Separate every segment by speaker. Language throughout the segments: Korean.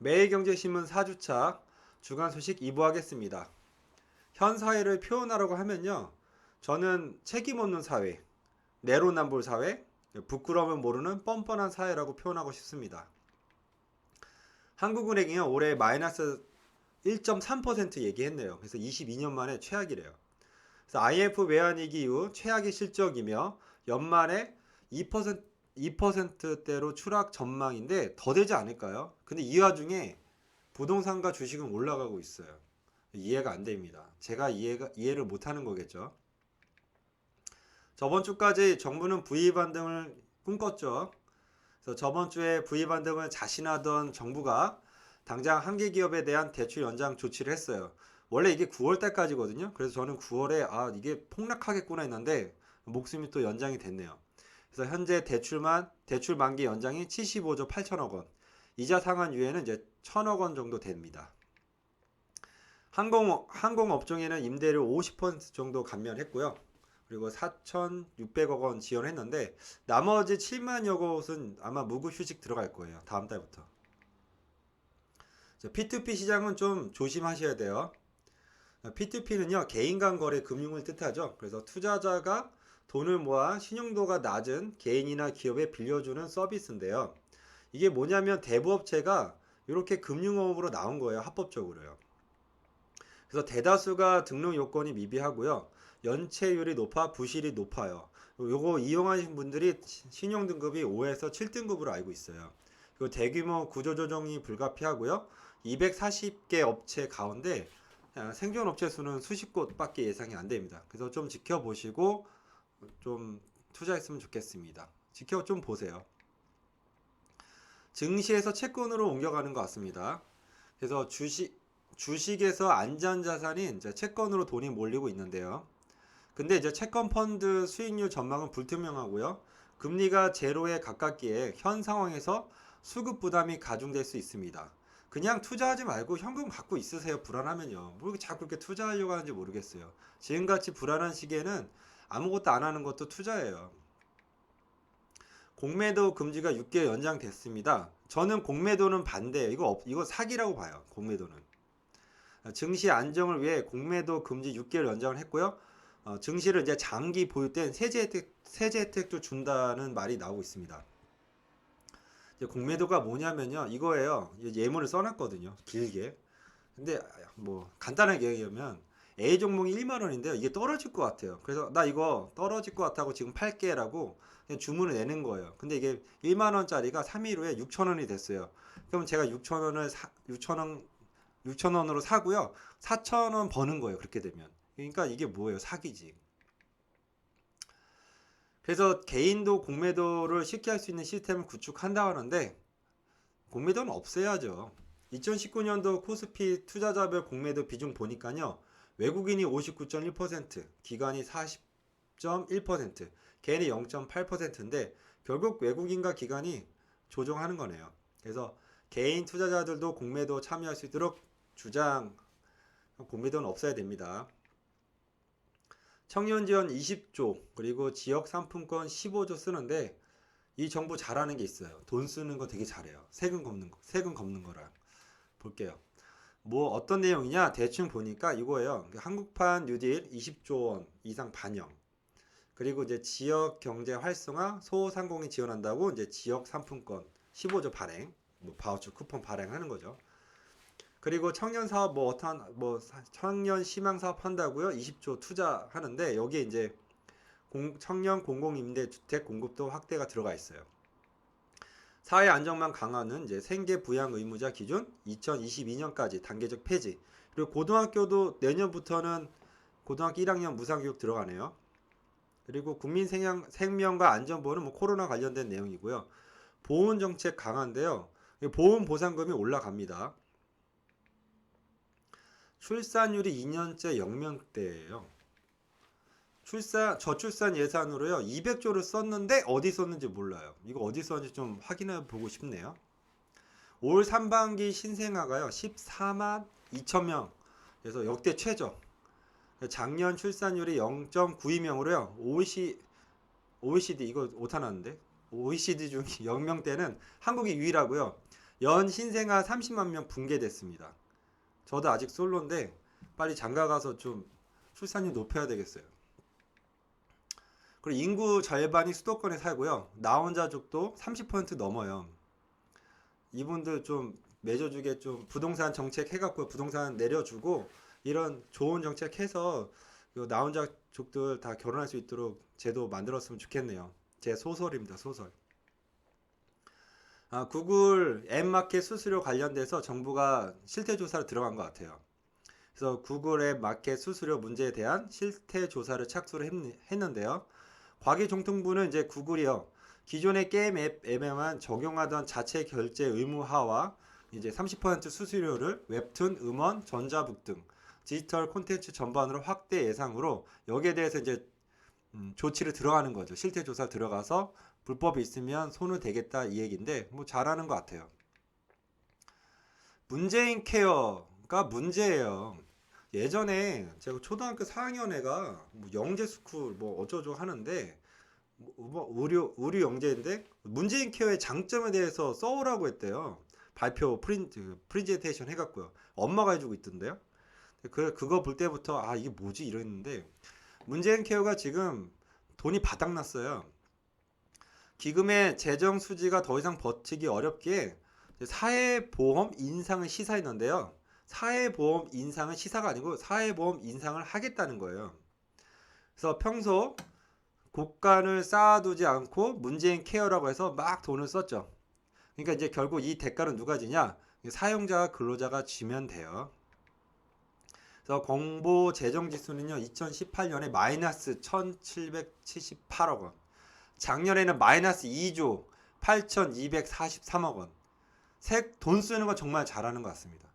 Speaker 1: 매일경제신문 4주차 주간 소식 2부 하겠습니다. 현 사회를 표현하라고 하면요. 저는 책임 없는 사회, 내로남불 사회, 부끄러움을 모르는 뻔뻔한 사회라고 표현하고 싶습니다. 한국은행이요. 올해 마이너스 1.3% 얘기했네요. 그래서 22년 만에 최악이래요. 그래서 IMF 외환위기 이후 최악의 실적이며 연말에 2%대로 추락 전망인데 더 되지 않을까요? 근데 이 와중에 부동산과 주식은 올라가고 있어요. 이해가 안 됩니다. 제가 이해를 못하는 거겠죠. 저번 주까지 정부는 V 반등을 꿈꿨죠. 그래서 저번 주에 V 반등을 자신하던 정부가 당장 한계 기업에 대한 대출 연장 조치를 했어요. 원래 이게 9월 달까지거든요. 그래서 저는 9월에 이게 폭락하겠구나 했는데 목숨이 또 연장이 됐네요. 그래서 현재 대출 만기 연장이 75조 8천억 원. 이자 상환 유예는 이제 1,000억 원 정도 됩니다. 항공업종에는 임대료 50% 정도 감면했고요. 그리고 4,600억 원 지원했는데 나머지 7만여 곳은 아마 무급휴직 들어갈 거예요. 다음 달부터. P2P 시장은 좀 조심하셔야 돼요. P2P는요, 개인 간 거래 금융을 뜻하죠. 그래서 투자자가 돈을 모아 신용도가 낮은 개인이나 기업에 빌려주는 서비스인데요. 이게 뭐냐면 대부업체가 이렇게 금융업으로 나온 거예요. 합법적으로요. 그래서 대다수가 등록 요건이 미비하고요. 연체율이 높아 부실이 높아요. 요거 이용하신 분들이 신용등급이 5에서 7등급으로 알고 있어요. 그리고 대규모 구조조정이 불가피하고요. 240개 업체 가운데 생존 업체 수는 수십 곳밖에 예상이 안 됩니다. 그래서 좀 지켜보시고 좀 투자했으면 좋겠습니다. 좀 보세요. 증시에서 채권으로 옮겨가는 것 같습니다. 그래서 주식에서 안전자산인 이제 채권으로 돈이 몰리고 있는데요. 근데 이제 채권 펀드 수익률 전망은 불투명하고요. 금리가 제로에 가깝기에 현 상황에서 수급 부담이 가중될 수 있습니다. 그냥 투자하지 말고 현금 갖고 있으세요. 불안하면요. 뭐 자꾸 그렇게 투자하려고 하는지 모르겠어요. 지금같이 불안한 시기에는 아무것도 안 하는 것도 투자예요. 공매도 금지가 6개월 연장됐습니다. 저는 공매도는 반대예요. 이거 사기라고 봐요. 공매도는. 증시 안정을 위해 공매도 금지 6개월 연장을 했고요. 증시를 이제 장기 보유 땐 세제 혜택도 준다는 말이 나오고 있습니다. 이제 공매도가 뭐냐면요. 이거예요. 예문을 써놨거든요. 길게. 근데 뭐 간단하게 얘기하면 A 종목이 1만 원인데요. 이게 떨어질 것 같아요. 그래서 나 이거 떨어질 것 같다고 지금 팔게라고 그냥 주문을 내는 거예요. 근데 이게 1만 원짜리가 3일 후에 6천 원이 됐어요. 그럼 제가 6천 원으로 사고요. 4천 원 버는 거예요. 그렇게 되면. 그러니까 이게 뭐예요? 사기지. 그래서 개인도 공매도를 쉽게 할 수 있는 시스템을 구축한다 하는데 공매도는 없애야죠. 2019년도 코스피 투자자별 공매도 비중 보니까요. 외국인이 59.1%, 기관이 40.1%, 개인이 0.8%인데 결국 외국인과 기관이 조종하는 거네요. 그래서 개인 투자자들도 공매도 참여할 수 있도록 공매도는 없어야 됩니다. 청년 지원 20조 그리고 지역 상품권 15조 쓰는데 이 정부 잘하는 게 있어요. 돈 쓰는 거 되게 잘해요. 세금 걷는 거랑 볼게요. 뭐 어떤 내용이냐 대충 보니까 이거예요. 한국판 뉴딜 20조 원 이상 반영. 그리고 이제 지역 경제 활성화 소상공인 지원한다고 이제 지역 상품권 15조 발행, 뭐 바우처 쿠폰 발행하는 거죠. 그리고 청년 사업 청년 희망 사업 한다고요. 20조 투자하는데 여기에 이제 청년 공공임대 주택 공급도 확대가 들어가 있어요. 사회 안정망 강화는 이제 생계 부양 의무자 기준 2022년까지 단계적 폐지. 그리고 고등학교도 내년부터는 고등학교 1학년 무상교육 들어가네요. 그리고 국민 생명과 안전보호는 뭐 코로나 관련된 내용이고요. 보훈 정책 강화인데요. 보훈 보상금이 올라갑니다. 출산율이 2년째 0명대예요. 저출산 예산으로요 200조를 썼는데 어디 썼는지 몰라요. 이거 어디 썼는지 좀 확인해 보고 싶네요. 올 상반기 신생아가요 14만 2천 명. 그래서 역대 최저. 작년 출산율이 0.92명으로요. OECD 이거 오타났는데 OECD 중 0명대는 한국이 유일하고요. 연 신생아 30만 명 붕괴됐습니다. 저도 아직 솔로인데 빨리 장가 가서 좀 출산율 높여야 되겠어요. 그리고 인구 절반이 수도권에 살고요. 나 혼자족도 30% 넘어요. 이분들 좀 맺어주게 좀 부동산 정책 해갖고 부동산 내려주고 이런 좋은 정책 해서 나 혼자족들 다 결혼할 수 있도록 제도 만들었으면 좋겠네요. 제 소설입니다. 소설. 구글 앱마켓 수수료 관련돼서 정부가 실태 조사를 들어간 것 같아요. 그래서 구글 앱 마켓 수수료 문제에 대한 실태 조사를 착수를 했는데요. 과기정통부는 이제 구글이요. 기존의 게임 앱에만 적용하던 자체 결제 의무화와 이제 30% 수수료를 웹툰, 음원, 전자북 등 디지털 콘텐츠 전반으로 확대 예상으로 여기에 대해서 이제 조치를 들어가는 거죠. 실태 조사 들어가서 불법이 있으면 손을 대겠다 이 얘기인데 뭐 잘하는 것 같아요. 문재인 케어가 문제예요. 예전에 제가 초등학교 4학년 애가 뭐 영재 스쿨 뭐 어쩌고 하는데 뭐 의류 영재인데 문재인 케어의 장점에 대해서 써오라고 했대요. 발표 프리젠테이션 해갖고요. 엄마가 해주고 있던데요. 그거 볼 때부터 아 이게 뭐지 이랬는데 문재인 케어가 지금 돈이 바닥났어요. 기금의 재정 수지가 더 이상 버티기 어렵기에 사회보험 인상을 시사했는데요. 사회보험 인상은 시사가 아니고 사회보험 인상을 하겠다는 거예요. 그래서 평소 곡간을 쌓아두지 않고 문재인 케어라고 해서 막 돈을 썼죠. 그러니까 이제 결국 이 대가는 누가 지냐? 사용자와 근로자가 지면 돼요. 그래서 공보 재정 지수는요. 2018년에 마이너스 1778억 원. 작년에는 마이너스 2조 8243억 원. 돈 쓰는 건 정말 잘하는 것 같습니다.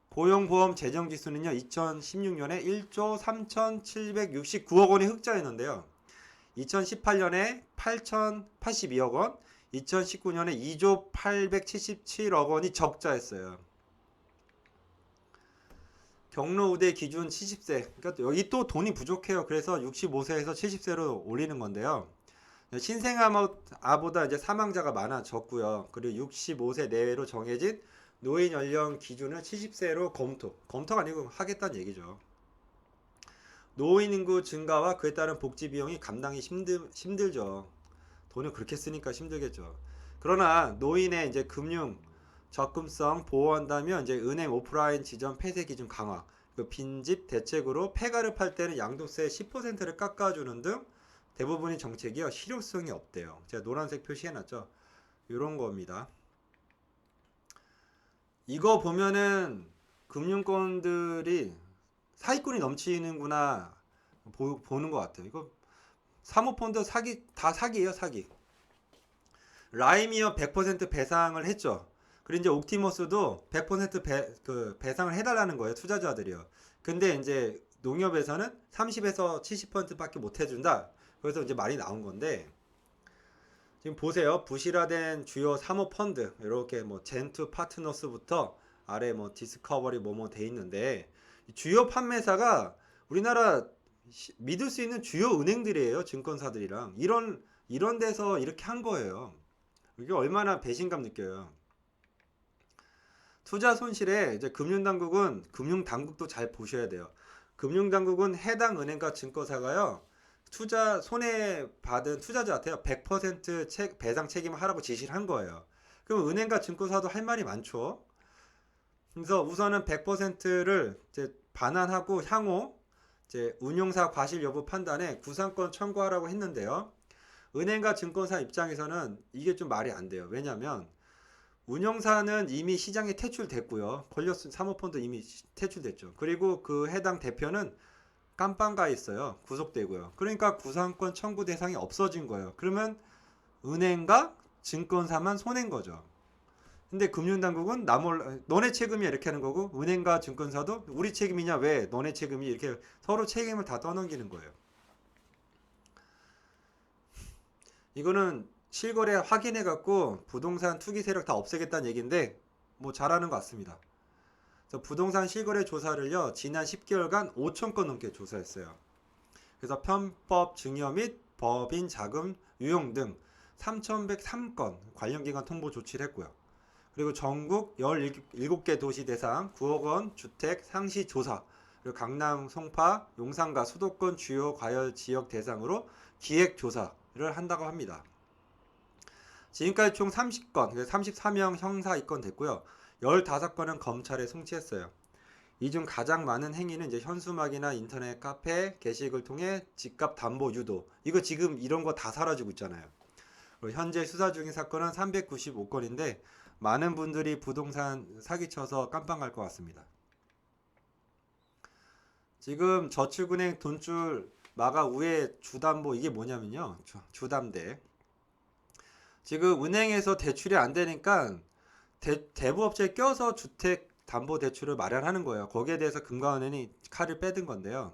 Speaker 1: 고용보험 재정지수는요 2016년에 1조 3769억 원이 흑자였는데요 2018년에 8082억 원 2019년에 2조 877억 원이 적자였어요. 경로우대 기준 70세 그러니까 여기 또 돈이 부족해요. 그래서 65세에서 70세로 올리는 건데요 신생아보다 이제 사망자가 많아졌고요. 그리고 65세 내외로 정해진 노인 연령 기준을 70세로 검토가 아니고 하겠다는 얘기죠. 노인 인구 증가와 그에 따른 복지 비용이 감당이 힘들죠. 돈을 그렇게 쓰니까 힘들겠죠. 그러나 노인의 이제 금융 접근성 보호한다면 이제 은행 오프라인 지점 폐쇄 기준 강화, 그 빈집 대책으로 폐가를 팔 때는 양도세 10%를 깎아주는 등 대부분의 정책이요 실효성이 없대요. 제가 노란색 표시해놨죠. 이런 겁니다. 이거 보면은 금융권들이 사기꾼이 넘치는구나 보는 것 같아요. 이거 사모펀드 다 사기예요, 사기. 라이미어 100% 배상을 했죠. 그리고 이제 옵티머스도 100% 배상을 해달라는 거예요, 투자자들이요. 근데 이제 농협에서는 30에서 70%밖에 못 해준다. 그래서 이제 말이 나온 건데 지금 보세요. 부실화된 주요 사모펀드 이렇게 뭐 젠투 파트너스부터 아래 뭐 디스커버리 뭐뭐 돼 있는데 주요 판매사가 우리나라 믿을 수 있는 주요 은행들이에요. 증권사들이랑 이런 데서 이렇게 한 거예요. 이게 얼마나 배신감 느껴요. 투자 손실에 이제 금융당국도 잘 보셔야 돼요. 금융당국은 해당 은행과 증권사가요. 투자 손해 받은 투자자한테요 100% 배상 책임을 하라고 지시를 한 거예요. 그럼 은행과 증권사도 할 말이 많죠. 그래서 우선은 100%를 이제 반환하고 향후 이제 운용사 과실 여부 판단에 구상권 청구하라고 했는데요. 은행과 증권사 입장에서는 이게 좀 말이 안 돼요. 왜냐하면 운용사는 이미 시장에 퇴출됐고요. 사모펀드 이미 퇴출됐죠. 그리고 그 해당 대표는 깜빵 가 있어요. 구속되고요. 그러니까 구상권 청구 대상이 없어진 거예요. 그러면 은행과 증권사만 손해인 거죠. 근데 금융당국은 너네 책임이야 이렇게 하는 거고 은행과 증권사도 우리 책임이냐 왜 너네 책임이 이렇게 서로 책임을 다 떠넘기는 거예요. 이거는 실거래 확인해 갖고 부동산 투기 세력 다 없애겠다는 얘기인데 뭐 잘하는 것 같습니다. 그래서 부동산 실거래 조사를요 지난 10개월간 5,000건 넘게 조사했어요. 그래서 편법 증여 및 법인 자금 유용 등 3,103건 관련 기관 통보 조치를 했고요. 그리고 전국 17개 도시 대상 9억 원 주택 상시 조사, 그리고 강남, 송파, 용산과 수도권 주요 과열 지역 대상으로 기획 조사를 한다고 합니다. 지금까지 총 30건, 34명 형사 입건됐고요. 15건은 검찰에 송치했어요. 이 중 가장 많은 행위는 이제 현수막이나 인터넷 카페, 게시글 통해 집값 담보 유도. 이거 지금 이런 거 다 사라지고 있잖아요. 그리고 현재 수사 중인 사건은 395건인데 많은 분들이 부동산 사기쳐서 깜빵 갈 것 같습니다. 지금 저축은행 돈줄 마가 우회 주담보 이게 뭐냐면요. 주담대. 지금 은행에서 대출이 안 되니까 대부업체에 껴서 주택 담보 대출을 마련하는 거예요. 거기에 대해서 금감원이 칼을 빼든 건데요.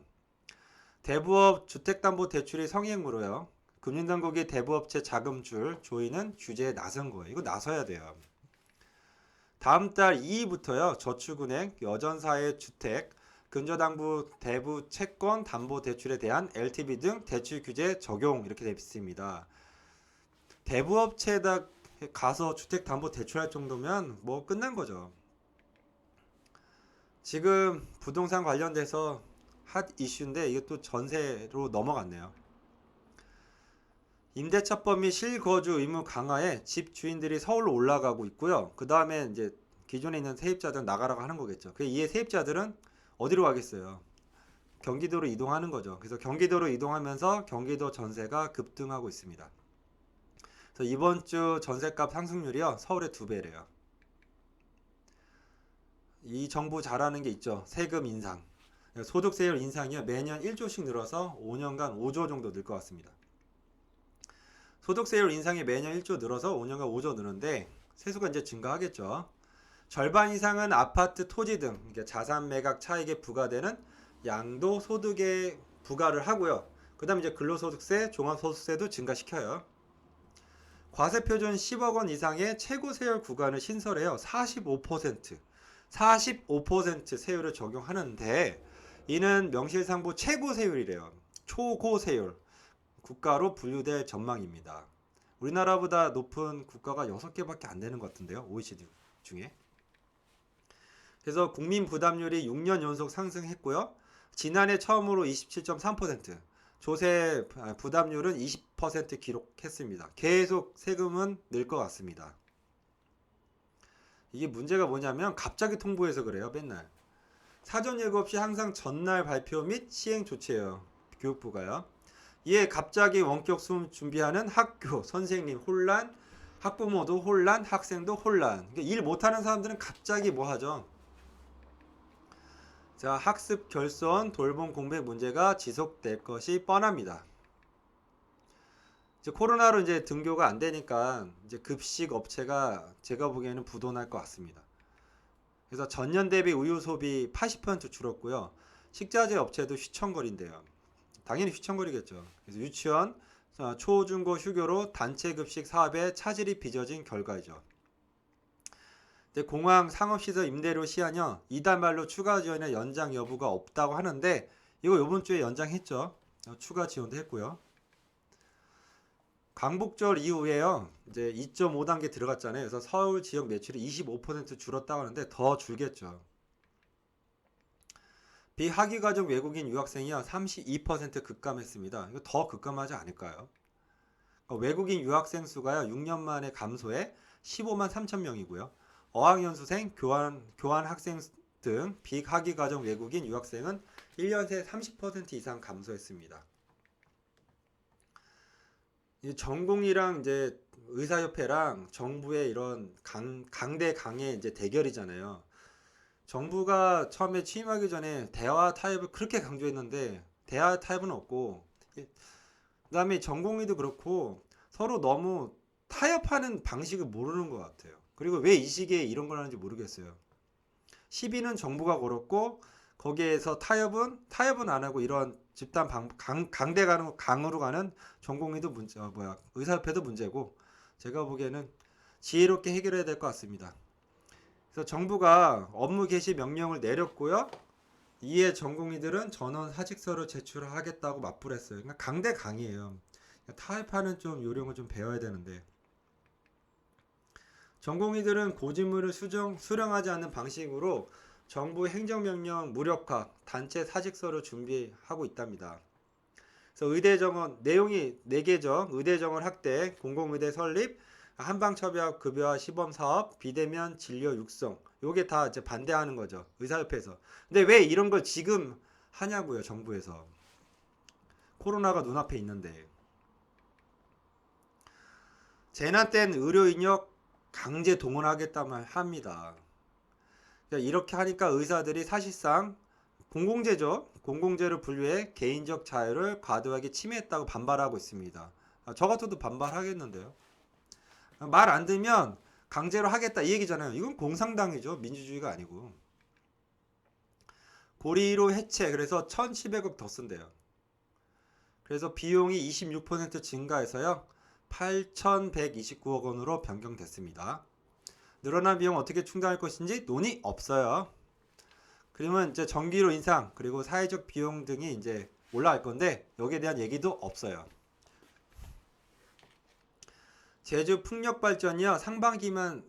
Speaker 1: 대부업 주택담보대출이 성행으로요. 금융당국이 대부업체 자금줄 조이는 규제에 나선 거예요. 이거 나서야 돼요. 다음 달 2일부터요. 저축은행, 여전사의 주택, 근저당부 대부 채권 담보대출에 대한 LTV 등 대출 규제 적용 이렇게 되어 있습니다. 대부업체에다 가서 주택담보대출할 정도면 뭐 끝난 거죠. 지금 부동산 관련돼서 핫 이슈인데 이게 또 전세로 넘어갔네요. 임대차법 및 실거주 의무 강화에 집 주인들이 서울로 올라가고 있고요. 그 다음에 이제 기존에 있는 세입자들은 나가라고 하는 거겠죠. 이에 세입자들은 어디로 가겠어요? 경기도로 이동하는 거죠. 그래서 경기도로 이동하면서 경기도 전세가 급등하고 있습니다. 그래서 이번 주 전세값 상승률이요. 서울의 2배래요. 이 정부 잘하는 게 있죠. 세금 인상. 소득세율 인상이요. 매년 1조씩 늘어서 5년간 5조 정도 늘 것 같습니다. 소득세율 인상이 매년 1조 늘어서 5년간 5조 느는데 세수가 이제 증가하겠죠. 절반 이상은 아파트, 토지 등 자산 매각 차익에 부과되는 양도소득에 부과를 하고요. 그 다음에 이제 근로소득세, 종합소득세도 증가시켜요. 과세표준 10억 원 이상의 최고세율 구간을 신설해요. 45% 세율을 적용하는데 이는 명실상부 최고세율이래요. 초고세율. 국가로 분류될 전망입니다. 우리나라보다 높은 국가가 6개밖에 안 되는 것 같은데요. OECD 중에. 그래서 국민 부담률이 6년 연속 상승했고요. 지난해 처음으로 27.3%, 조세 부담률은 20% 기록했습니다. 계속 세금은 늘 것 같습니다. 이게 문제가 뭐냐면 갑자기 통보해서 그래요. 맨날. 사전 예고 없이 항상 전날 발표 및 시행 조치해요. 교육부가요. 이에 갑자기 원격 수업 준비하는 학교, 선생님 혼란, 학부모도 혼란, 학생도 혼란. 그러니까 일 못하는 사람들은 갑자기 뭐 하죠? 자, 학습 결손, 돌봄 공백 문제가 지속될 것이 뻔합니다. 이제 코로나로 이제 등교가 안 되니까 이제 급식 업체가 제가 보기에는 부도날 것 같습니다. 그래서 전년 대비 우유 소비 80% 줄었고요. 식자재 업체도 휘청거린대요. 당연히 휘청거리겠죠. 그래서 유치원, 초, 중고 휴교로 단체 급식 사업에 차질이 빚어진 결과이죠. 공항 상업시설 임대료 시한요. 이달 말로 추가 지원의 연장 여부가 없다고 하는데 이거 이번 주에 연장했죠. 추가 지원도 했고요. 광복절 이후에요. 이제 2.5단계 들어갔잖아요. 그래서 서울 지역 매출이 25% 줄었다고 하는데 더 줄겠죠. 비학위과정 외국인 유학생이요. 32% 급감했습니다. 이거 더 급감하지 않을까요? 외국인 유학생 수가요. 6년 만에 감소해 15만 3천 명이고요. 어학연수생, 교환 학생 등 비학위과정 외국인 유학생은 1년 새 30% 이상 감소했습니다. 전공이랑 이제 의사협회랑 정부의 이런 강대 강의 이제 대결이잖아요. 정부가 처음에 취임하기 전에 대화 타협을 그렇게 강조했는데 대화 타협은 없고 그다음에 전공의도 그렇고 서로 너무 타협하는 방식을 모르는 것 같아요. 그리고 왜 이 시기에 이런 걸 하는지 모르겠어요. 시비는 정부가 걸었고 거기에서 타협은 안 하고 이런 집단 강대 강으로 가는 전공의도 문제, 의사협회도 문제고 제가 보기에는 지혜롭게 해결해야 될 것 같습니다. 그래서 정부가 업무 개시 명령을 내렸고요. 이에 전공의들은 전원 사직서를 제출하겠다고 맞불했어요. 그러니까 강대 강이에요. 타협하는 좀 요령을 좀 배워야 되는데 전공의들은 고지물을 수령하지 않는 방식으로 정부 행정명령 무력화 단체 사직서를 준비하고 있답니다. 그래서 의대 정원 내용이 4개죠. 의대 정원 확대, 공공의대 설립, 한방첩약 급여화 시범 사업, 비대면 진료 육성. 요게 다 이제 반대하는 거죠. 의사협회에서. 근데 왜 이런 걸 지금 하냐고요, 정부에서. 코로나가 눈앞에 있는데. 재난 땐 의료 인력 강제 동원하겠다만 합니다. 그러니까 이렇게 하니까 의사들이 사실상 공공재죠. 공공재를 분류해 개인적 자유를 과도하게 침해했다고 반발하고 있습니다. 저 같아도 반발하겠는데요. 말 안 들면 강제로 하겠다 이 얘기잖아요. 이건 공산당이죠. 민주주의가 아니고. 고리로 해체 그래서 1,700억 더 쓴대요. 그래서 비용이 26% 증가해서요. 8,129억 원으로 변경됐습니다. 늘어난 비용 어떻게 충당할 것인지 논의 없어요. 그러면 이제 전기료 인상 그리고 사회적 비용 등이 이제 올라갈 건데 여기에 대한 얘기도 없어요. 제주 풍력 발전이요 상반기만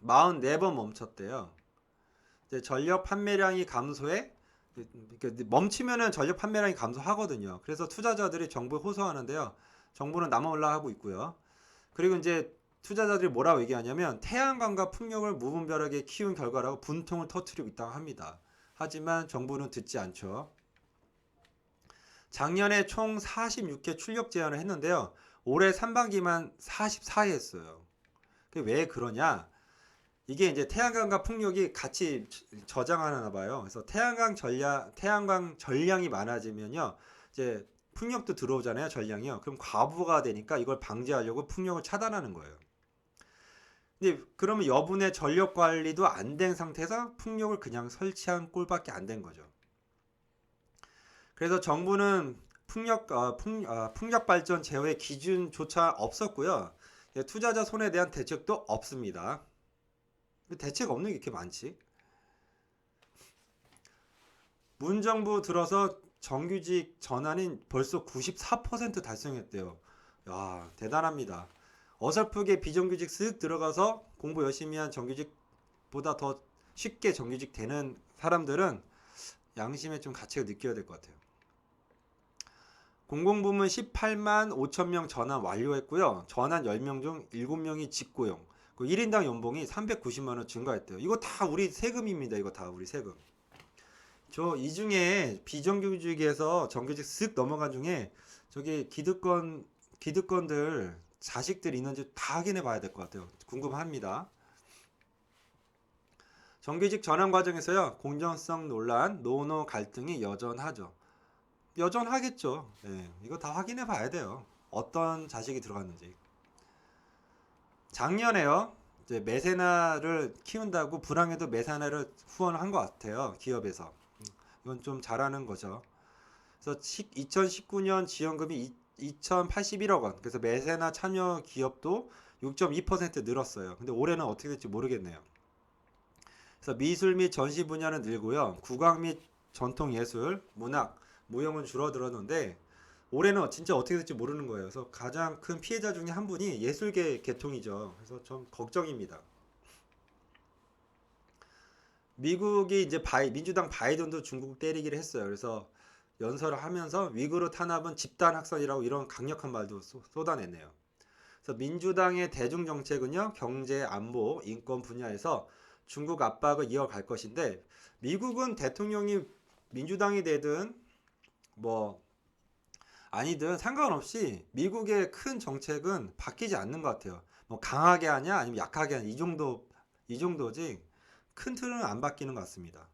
Speaker 1: 44번 멈췄대요. 이제 전력 판매량이 감소해 멈추면은 전력 판매량이 감소하거든요. 그래서 투자자들이 정부에 호소하는데요. 정부는 남아올라하고 있고요. 그리고 이제 투자자들이 뭐라고 얘기하냐면 태양광과 풍력을 무분별하게 키운 결과라고 분통을 터뜨리고 있다고 합니다. 하지만 정부는 듣지 않죠. 작년에 총 46회 출력 제한을 했는데요. 올해 상반기만 44회 했어요. 왜 그러냐? 이게 이제 태양광과 풍력이 같이 저장하나 봐요. 그래서 태양광 전량이 많아지면요. 이제 풍력도 들어오잖아요. 전량이요. 그럼 과부가 되니까 이걸 방지하려고 풍력을 차단하는 거예요. 근데 그러면 여분의 전력 관리도 안 된 상태에서 풍력을 그냥 설치한 꼴밖에 안 된 거죠. 그래서 정부는 풍력 발전 제어의 기준조차 없었고요. 투자자 손해에 대한 대책도 없습니다. 대책 없는 게 이렇게 많지? 문정부 들어서 정규직 전환인 벌써 94% 달성했대요. 야, 대단합니다. 어설프게 비정규직 쓱 들어가서 공부 열심히 한 정규직보다 더 쉽게 정규직 되는 사람들은 양심에 좀 가책을 느껴야 될 것 같아요. 공공부문 18만 5천 명 전환 완료했고요. 전환 10명 중 7명이 직고용. 1인당 연봉이 390만 원 증가했대요. 이거 다 우리 세금입니다. 이거 다 우리 세금. 이 중에 비정규직에서 정규직 쓱 넘어간 중에 저기 기득권들 자식들 있는지 다 확인해 봐야 될 것 같아요. 궁금합니다. 정규직 전환 과정에서요. 공정성 논란, 노노 갈등이 여전하죠. 여전하겠죠. 네, 이거 다 확인해 봐야 돼요. 어떤 자식이 들어갔는지. 작년에요. 이제 매세나를 키운다고 불황에도 매세나를 후원한 것 같아요. 기업에서. 이건 좀 잘하는 거죠. 그래서 2019년 지원금이 2,081억 원. 그래서 매세나 참여 기업도 6.2% 늘었어요. 근데 올해는 어떻게 될지 모르겠네요. 그래서 미술 및 전시 분야는 늘고요. 국악 및 전통 예술, 문학, 무용은 줄어들었는데 올해는 진짜 어떻게 될지 모르는 거예요. 그래서 가장 큰 피해자 중에 한 분이 예술계 계통이죠. 그래서 좀 걱정입니다. 미국이 이제 민주당 바이든도 중국 때리기를 했어요. 그래서 연설을 하면서 위구르 탄압은 집단 학살이라고 이런 강력한 말도 쏟아냈네요. 그래서 민주당의 대중 정책은요, 경제, 안보, 인권 분야에서 중국 압박을 이어갈 것인데 미국은 대통령이 민주당이 되든 뭐 아니든 상관없이 미국의 큰 정책은 바뀌지 않는 것 같아요. 뭐 강하게 하냐 아니면 약하게 하냐 이 정도지 큰 틀은 안 바뀌는 것 같습니다.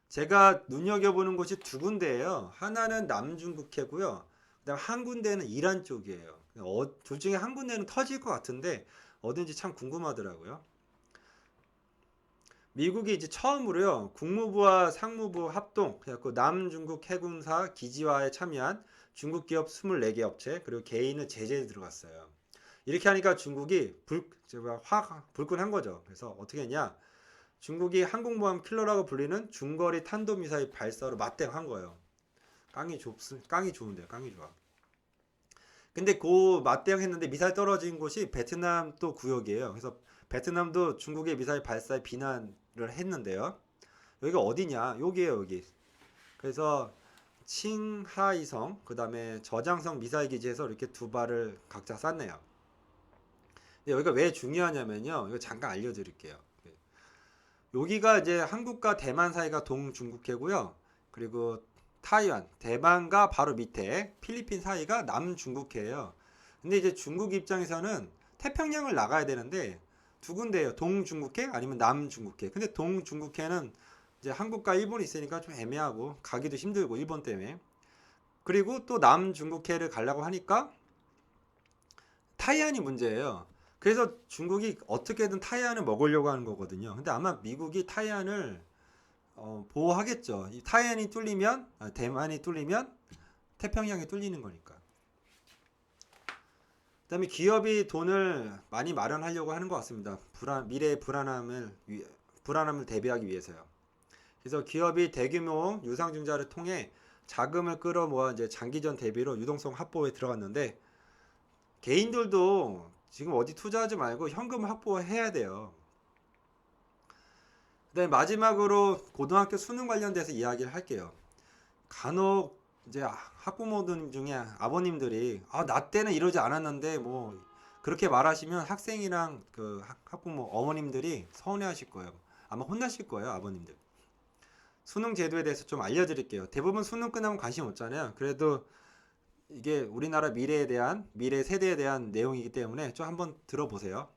Speaker 1: 제가 눈여겨보는 곳이 두 군데예요. 하나는 남중국해고요. 그다음 한 군데는 이란 쪽이에요. 둘 중에 한 군데는 터질 것 같은데 어딘지 참 궁금하더라고요. 미국이 이제 처음으로요 국무부와 상무부 합동 그래갖고 남중국 해군사 기지화에 참여한 중국 기업 24개 업체 그리고 개인은 제재에 들어갔어요. 이렇게 하니까 중국이 불끈한 거죠. 그래서 어떻게 했냐? 중국이 항공모함 킬러라고 불리는 중거리 탄도미사일 발사로 맞대응한 거예요. 깡이 좋은데요. 깡이 좋아. 근데 그 맞대응 했는데 미사일 떨어진 곳이 베트남 또 구역이에요. 그래서 베트남도 중국의 미사일 발사에 비난을 했는데요. 여기가 어디냐? 여기에요, 여기. 그래서 칭하이성, 그 다음에 저장성 미사일 기지에서 이렇게 두 발을 각자 쐈네요. 근데 여기가 왜 중요하냐면요. 이거 잠깐 알려드릴게요. 여기가 이제 한국과 대만 사이가 동중국해고요. 그리고 타이완, 대만과 바로 밑에 필리핀 사이가 남중국해예요. 근데 이제 중국 입장에서는 태평양을 나가야 되는데 두 군데예요. 동중국해 아니면 남중국해. 근데 동중국해는 이제 한국과 일본이 있으니까 좀 애매하고 가기도 힘들고 일본 때문에. 그리고 또 남중국해를 가려고 하니까 타이완이 문제예요. 그래서 중국이 어떻게든 타이완을 먹으려고 하는 거거든요. 근데 아마 미국이 타이완을 보호하겠죠. 이 타이완이 뚫리면 대만이 뚫리면 태평양이 뚫리는 거니까. 그다음에 기업이 돈을 많이 마련하려고 하는 것 같습니다. 미래의 불안함을 대비하기 위해서요. 그래서 기업이 대규모 유상증자를 통해 자금을 끌어모아 이제 장기전 대비로 유동성 확보에 들어갔는데 개인들도 지금 어디 투자하지 말고 현금 확보해야 돼요. 그다음에 마지막으로 고등학교 수능 관련돼서 이야기를 할게요. 간혹 이제 학부모들 중에 아버님들이 나 때는 이러지 않았는데 뭐 그렇게 말하시면 학생이랑 그 학부모 어머님들이 서운해하실 거예요. 아마 혼나실 거예요, 아버님들. 수능 제도에 대해서 좀 알려드릴게요. 대부분 수능 끝나면 관심 없잖아요. 그래도 이게 우리나라 미래 세대에 대한 내용이기 때문에 좀 한번 들어보세요.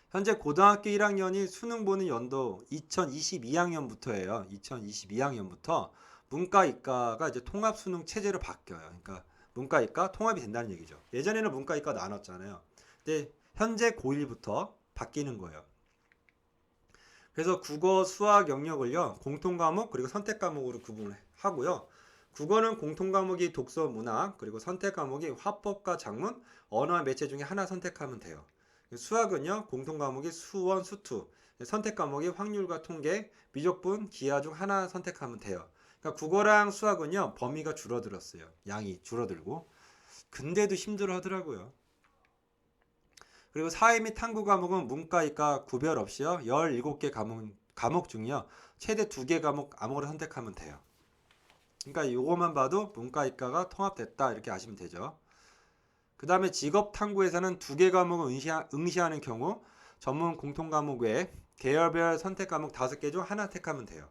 Speaker 1: 현재 고등학교 1학년이 수능 보는 연도 2022학년부터예요. 2022학년부터 문과 이과가 이제 통합 수능 체제로 바뀌어요. 그러니까 문과 이과 통합이 된다는 얘기죠. 예전에는 문과 이과 나눴잖아요. 근데 현재 고1부터 바뀌는 거예요. 그래서 국어, 수학 영역을요. 공통 과목 그리고 선택 과목으로 구분을 하고요. 국어는 공통 과목이 독서, 문학, 그리고 선택 과목이 화법과 작문, 언어와 매체 중에 하나 선택하면 돼요. 수학은요, 공통 과목이 수원, 수투, 선택 과목이 확률과 통계, 미적분, 기하 중 하나 선택하면 돼요. 그러니까 국어랑 수학은요, 범위가 줄어들었어요. 양이 줄어들고. 근데도 힘들어 하더라고요. 그리고 사회 및 탐구 과목은 문과, 이과 구별 없이요, 17개 과목 중이요, 최대 2개 과목 아무거나 선택하면 돼요. 그러니까 이것만 봐도 문과, 이과가 통합됐다 이렇게 아시면 되죠. 그 다음에 직업 탐구에서는 2개 과목을 응시하는 경우 전문 공통 과목 외에 계열별 선택 과목 5개 중 하나 택하면 돼요.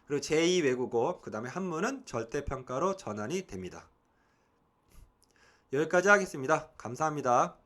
Speaker 1: 그리고 제2 외국어, 그 다음에 한문은 절대평가로 전환이 됩니다. 여기까지 하겠습니다. 감사합니다.